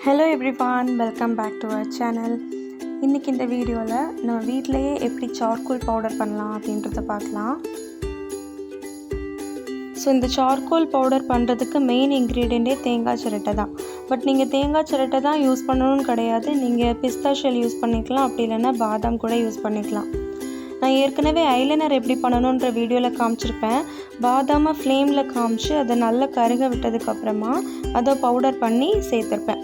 Hello everyone, welcome back to our channel. இன்னைக்கு இந்த வீடியோல நம்ம வீட்லயே எப்படி சார்கோல் பவுடர் பண்ணலாம் அப்படின்றத பார்க்கலாம். இந்த சார்கோல் பவுடர் பண்ணுறதுக்கு மெயின் இன்க்ரீடியண்ட்டே தேங்காய் சிரட்டை தான். பட் நீங்கள் தேங்காய் சிரட்டை தான் யூஸ் பண்ணணும்னு கிடையாது. நீங்கள் பிஸ்தா ஷெல் யூஸ் பண்ணிக்கலாம், அப்படி இல்லைன்னா பாதாம் கூட யூஸ் பண்ணிக்கலாம். நான் ஏற்கனவே ஐலைனர் எப்படி பண்ணணுன்ற வீடியோவில் காமிச்சிருப்பேன். பாதாமை ஃப்ளேமில் காமிச்சு அதை நல்லா கருக விட்டதுக்கப்புறமா அதை பவுடர் பண்ணி சேர்த்துருப்பேன்.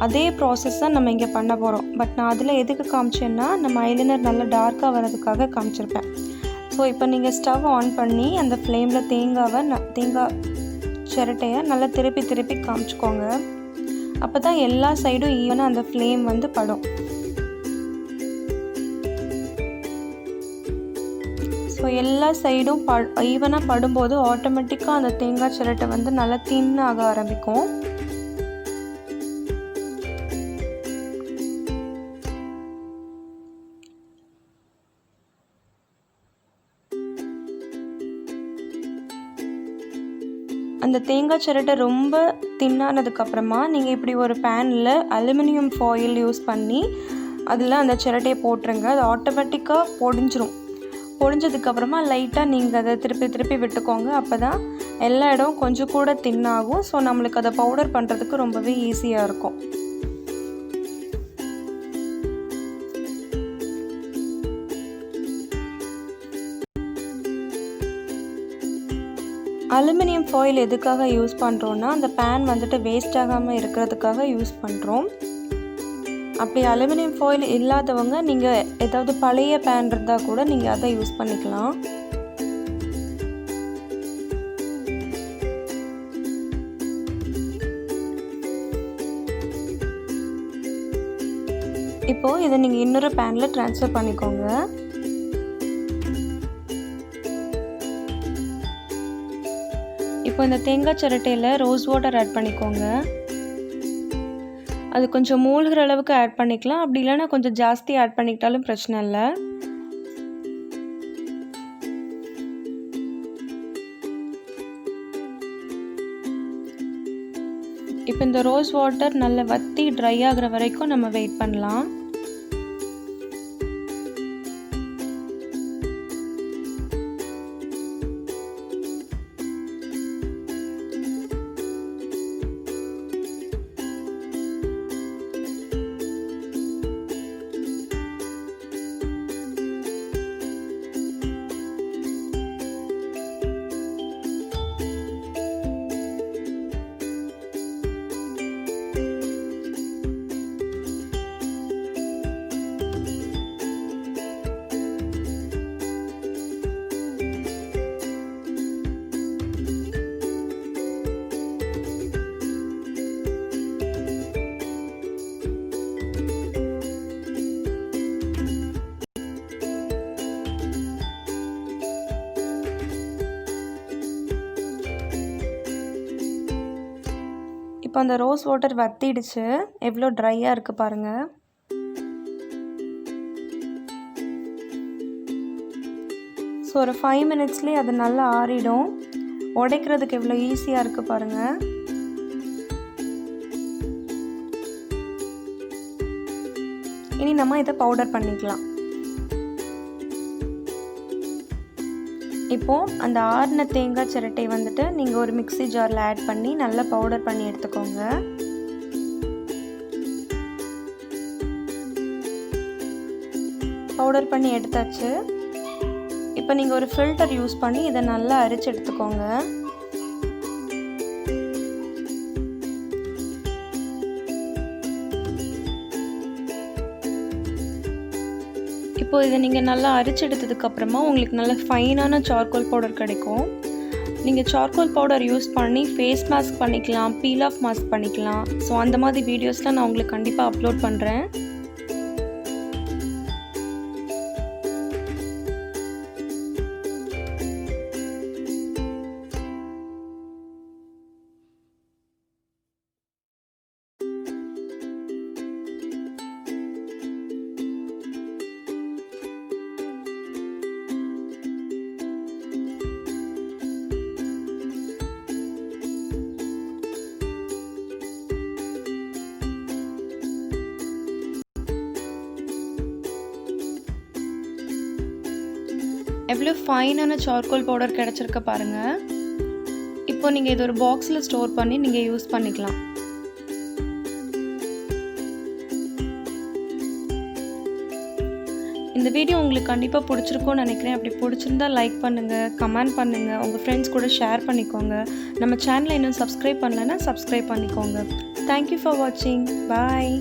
அதே ப்ராசஸ் தான் நம்ம இங்கே பண்ண போகிறோம். பட் நான் அதில் எதுக்கு காமிச்சேன்னா நம்ம ஐலைனர் நல்லா டார்க்காக வர்றதுக்காக காமிச்சிருப்பேன். ஸோ இப்போ நீங்கள் ஸ்டவ் ஆன் பண்ணி அந்த ஃப்ளேமில் தேங்காய் சிரட்டையை நல்லா திருப்பி காமிச்சிக்கோங்க. அப்போ தான் எல்லா சைடும் ஈவனாக அந்த ஃப்ளேம் வந்து படும். ஸோ எல்லா சைடும் ஈவனாக படும்போது ஆட்டோமேட்டிக்காக அந்த தேங்காய் சிரட்டை வந்து நல்லா தின்னாக ஆரம்பிக்கும். அந்த தேங்காய் சிரட்டை ரொம்ப தின்னானதுக்கப்புறமா நீங்கள் இப்படி ஒரு பேனில் அலுமினியம் ஃபாயில் யூஸ் பண்ணி அதில் அந்த சிரட்டையை போட்டுருங்க. அது ஆட்டோமேட்டிக்காக பொடிஞ்சிரும். பொடிஞ்சதுக்கப்புறமா லைட்டாக நீங்கள் அதை திருப்பி விட்டுக்கோங்க. அப்போ தான் எல்லா இடம் கொஞ்சம் கூட தின்னாகும். ஸோ நம்மளுக்கு அதை பவுடர் பண்ணுறதுக்கு ரொம்பவே ஈஸியாக இருக்கும். அலுமினியம் ஃபாயில் எதுக்காக யூஸ் பண்ணுறோன்னா அந்த பேன் வந்துட்டு வேஸ்ட் ஆகாமல் இருக்கிறதுக்காக யூஸ் பண்ணுறோம். அப்படி அலுமினியம் ஃபாயில் இல்லாதவங்க நீங்கள் ஏதாவது பழைய பேன் இருந்தால் கூட நீங்கள் அதை யூஸ் பண்ணிக்கலாம். இப்போது இதை நீங்கள் இன்னொரு பேனில் ட்ரான்ஸ்ஃபர் பண்ணிக்கோங்க. இப்போ இந்த தேங்காய் சிரட்டையில் ரோஸ் வாட்டர் ஆட் பண்ணிக்கோங்க. அது கொஞ்சம் மூழ்கிற அளவுக்கு ஆட் பண்ணிக்கலாம். அப்படி இல்லைன்னா கொஞ்சம் ஜாஸ்தி ஆட் பண்ணிக்கிட்டாலும் பிரச்சனை இல்லை. இப்போ இந்த ரோஸ் வாட்டர் நல்லா வற்றி ட்ரை ஆகிற வரைக்கும் நம்ம வெயிட் பண்ணலாம். இப்போ அந்த ரோஸ் வாட்டர் வத்திடுச்சு. எவ்வளோ ட்ரையாக இருக்குது பாருங்கள். ஸோ ஒரு 5 மினிட்ஸ்லேயே அது நல்லா ஆறிடும். உடைக்கிறதுக்கு எவ்வளோ ஈஸியாக இருக்குது பாருங்கள். இனி நம்ம இதை பவுடர் பண்ணிக்கலாம். இப்போது அந்த ஆறின தேங்காய் சிரட்டை வந்துட்டு நீங்கள் ஒரு மிக்ஸி ஜாரில் ஆட் பண்ணி நல்லா பவுடர் பண்ணி எடுத்துக்கோங்க. பவுடர் பண்ணி எடுத்தாச்சு. இப்போ நீங்கள் ஒரு ஃபில்டர் யூஸ் பண்ணி இதை நல்லா அரிச்சு எடுத்துக்கோங்க. இப்போ இதை நீங்கள் நல்லா அரிச்சு எடுத்ததுக்கப்புறமா உங்களுக்கு நல்ல ஃபைனான சார்கோல் பவுடர் கிடைக்கும். நீங்கள் சார்கோல் பவுடர் யூஸ் பண்ணி ஃபேஸ் மாஸ்க் பண்ணிக்கலாம், பீல் ஆஃப் மாஸ்க் பண்ணிக்கலாம். ஸோ அந்த மாதிரி வீடியோஸ்லாம் நான் உங்களுக்கு கண்டிப்பாக அப்லோட் பண்ணுறேன். எவ்வளோ ஃபைனான சார்கோல் பவுடர் கிடச்சிருக்க பாருங்கள். இப்போ நீங்கள் இது ஒரு பாக்ஸில் ஸ்டோர் பண்ணி நீங்கள் யூஸ் பண்ணிக்கலாம். இந்த வீடியோ உங்களுக்கு கண்டிப்பாக பிடிச்சிருக்கும்னு நினைக்கிறேன். அப்படி பிடிச்சிருந்தா லைக் பண்ணுங்கள், கமெண்ட் பண்ணுங்கள், உங்கள் ஃப்ரெண்ட்ஸ் கூட ஷேர் பண்ணிக்கோங்க. நம்ம சேனலை இன்னும் சப்ஸ்கிரைப் பண்ணலைன்னா சப்ஸ்கிரைப் பண்ணிக்கோங்க. தேங்க்யூ ஃபார் வாட்சிங். பாய்.